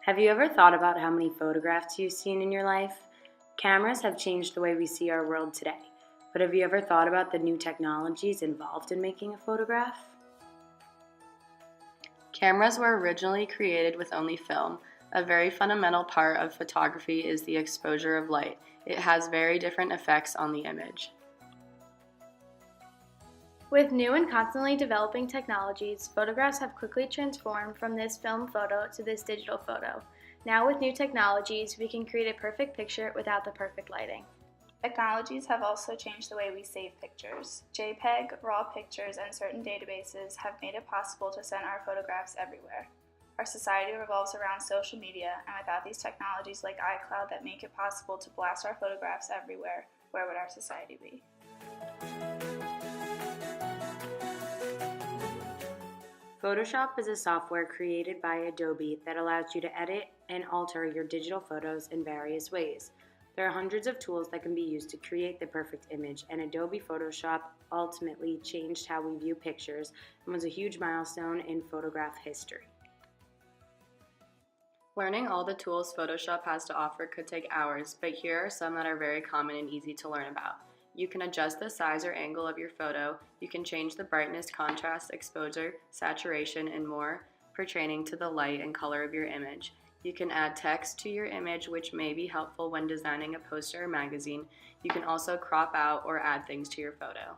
Have you ever thought about how many photographs you've seen in your life? Cameras have changed the way we see our world today, but have you ever thought about the new technologies involved in making a photograph? Cameras were originally created with only film. A very fundamental part of photography is the exposure of light. It has very different effects on the image. With new and constantly developing technologies, photographs have quickly transformed from this film photo to this digital photo. Now with new technologies, we can create a perfect picture without the perfect lighting. Technologies have also changed the way we save pictures. JPEG, RAW pictures, and certain databases have made it possible to send our photographs everywhere. Our society revolves around social media, and without these technologies like iCloud that make it possible to blast our photographs everywhere, where would our society be? Photoshop is a software created by Adobe that allows you to edit and alter your digital photos in various ways. There are hundreds of tools that can be used to create the perfect image, and Adobe Photoshop ultimately changed how we view pictures and was a huge milestone in photograph history. Learning all the tools Photoshop has to offer could take hours, but here are some that are very common and easy to learn about. You can adjust the size or angle of your photo, you can change the brightness, contrast, exposure, saturation, and more pertaining to the light and color of your image. You can add text to your image, which may be helpful when designing a poster or magazine. You can also crop out or add things to your photo.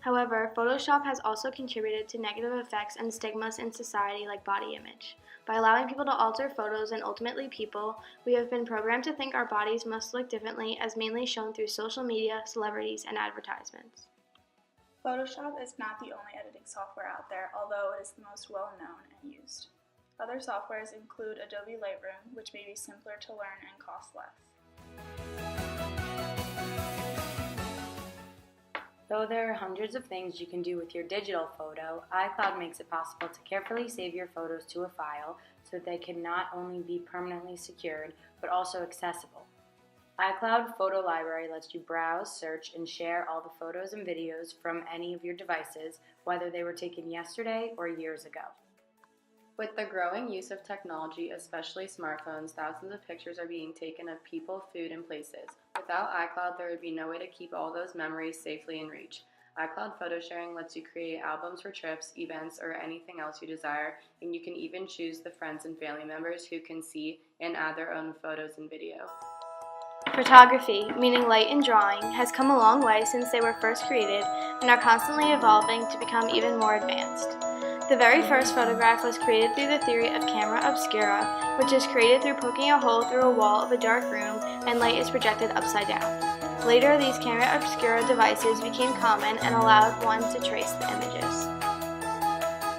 However, Photoshop has also contributed to negative effects and stigmas in society like body image. By allowing people to alter photos and ultimately people, we have been programmed to think our bodies must look differently, as mainly shown through social media, celebrities, and advertisements. Photoshop is not the only editing software out there, although it is the most well-known and used. Other softwares include Adobe Lightroom, which may be simpler to learn and cost less. Though there are hundreds of things you can do with your digital photo, iCloud makes it possible to carefully save your photos to a file so that they can not only be permanently secured, but also accessible. iCloud Photo Library lets you browse, search, and share all the photos and videos from any of your devices, whether they were taken yesterday or years ago. With the growing use of technology, especially smartphones, thousands of pictures are being taken of people, food, and places. Without iCloud, there would be no way to keep all those memories safely in reach. iCloud photo sharing lets you create albums for trips, events, or anything else you desire, and you can even choose the friends and family members who can see and add their own photos and video. Photography, meaning light and drawing, has come a long way since they were first created and are constantly evolving to become even more advanced. The very first photograph was created through the theory of camera obscura, which is created through poking a hole through a wall of a dark room and light is projected upside down. Later, these camera obscura devices became common and allowed one to trace the images.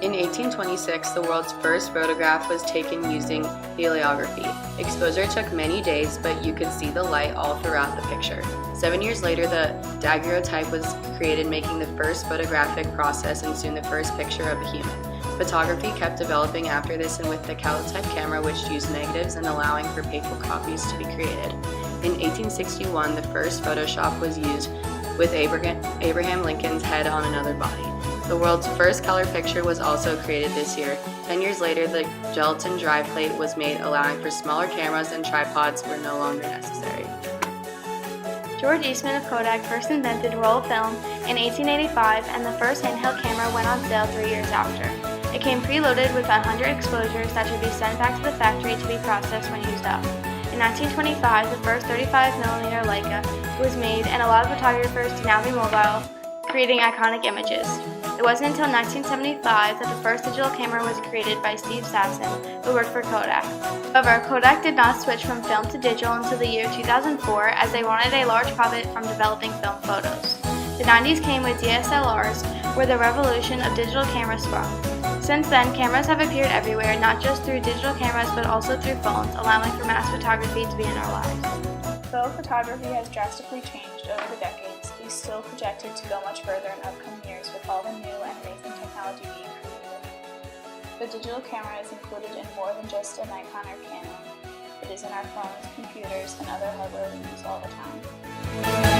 In 1826, the world's first photograph was taken using heliography. Exposure took many days, but you could see the light all throughout the picture. 7 years later, the daguerreotype was created, making the first photographic process and soon the first picture of a human. Photography kept developing after this, and with the calotype camera, which used negatives and allowing for paper copies to be created. In 1861, the first Photoshop was used with Abraham Lincoln's head on another body. The world's first color picture was also created this year. 10 years later, the gelatin dry plate was made, allowing for smaller cameras and tripods were no longer necessary. George Eastman of Kodak first invented roll film in 1885, and the first handheld camera went on sale 3 years after. It came preloaded with 100 exposures that should be sent back to the factory to be processed when used up. In 1925, the first 35mm Leica was made and allowed photographers to now be mobile, creating iconic images. It wasn't until 1975 that the first digital camera was created by Steve Sasson, who worked for Kodak. However, Kodak did not switch from film to digital until the year 2004, as they wanted a large profit from developing film photos. The 90s came with DSLRs, where the revolution of digital cameras sprung. Since then, cameras have appeared everywhere, not just through digital cameras, but also through phones, allowing for mass photography to be in our lives. Though photography has drastically changed over the decades, we still projected to go much further in upcoming years with all the new and amazing technology being created. The digital camera is included in more than just a Nikon or Canon. It is in our phones, computers, and other hardware we use all the time.